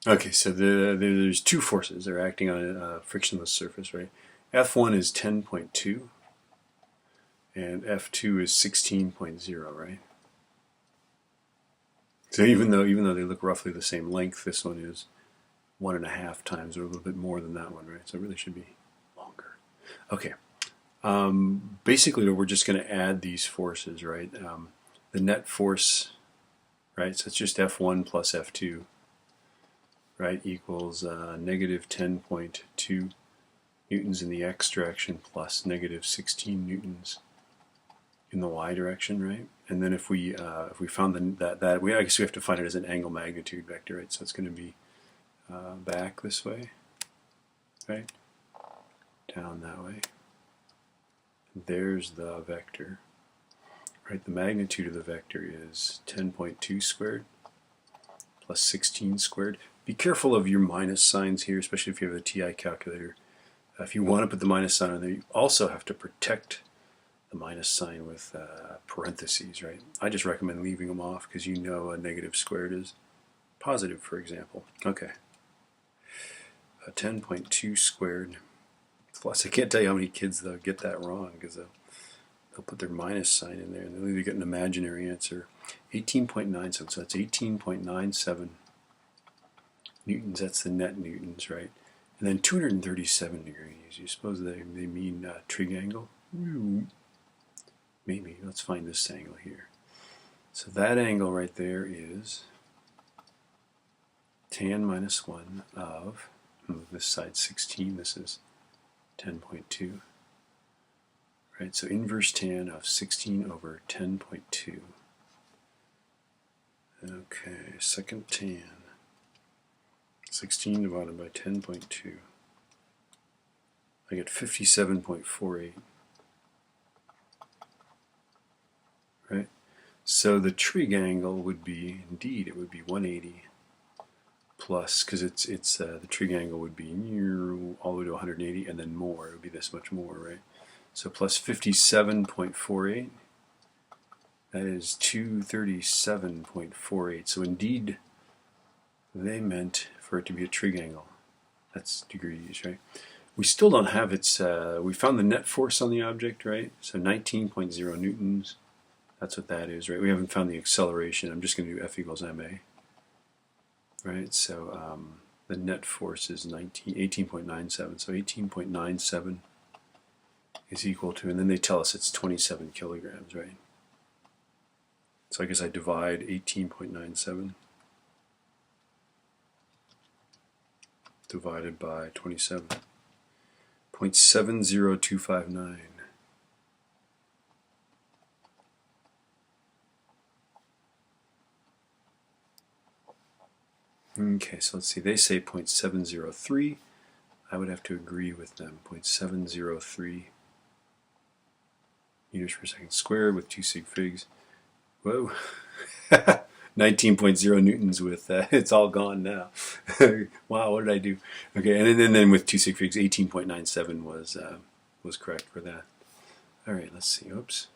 Okay, so there's two forces that are acting on a frictionless surface, right? F1 is 10.2 and F2 is 16.0, right? So even though they look roughly the same length, this one is 1.5 times or a little bit more than that one, right? So it really should be longer. Okay. Basically, we're just going to add these forces, right? The net force, right? So it's just F1 plus F2, right? Equals negative 10.2 newtons in the x direction plus negative 16 newtons in the y direction, right? And then if we found I guess we have to find it as an angle magnitude vector, right? So it's going to be back this way, right? Down that way. There's the vector, right? The magnitude of the vector is 10.2 squared plus 16 squared. Be careful of your minus signs here, especially if you have a TI calculator. If you want to put the minus sign on there, you also have to protect the minus sign with parentheses, right? I just recommend leaving them off because you know a negative squared is positive, for example. Okay. 10.2 squared plus, I can't tell you how many kids they'll get that wrong because they'll put their minus sign in there and they'll either get an imaginary answer. 18.97, so that's 18.97 newtons, that's the net newtons, right? And then 237 degrees, you suppose they mean trig angle? Maybe, let's find this angle here. So that angle right there is tan minus 1 of, this side's 16, this is 10.2. Right, so inverse tan of 16 over 10.2. Okay, second tan. 16 divided by 10.2. I get 57.48. Right? So the trig angle would be, indeed, it would be 180 plus, because the trig angle would be all the way to 180 and then more. It would be this much more, right? So plus 57.48. That is 237.48. So indeed, they meant for it to be a trig angle. That's degrees, right? We still don't have its, we found the net force on the object, right? So 19.0 newtons. That's what that is, right? We haven't found the acceleration. I'm just going to do F equals ma. Right, so the net force is 18.97. So 18.97 is equal to, and then they tell us it's 27 kilograms, right? So I guess I divide 18.97 divided by 27. 0.70259. Okay, so let's see, they say 0.703. I would have to agree with them. 0.703 meters per second squared with 2 sig figs. Whoa. 19.0 newtons with, it's all gone now. Wow, what did I do? Okay, and then with 2 sig figs, 18.97 was correct for that. All right, let's see, oops.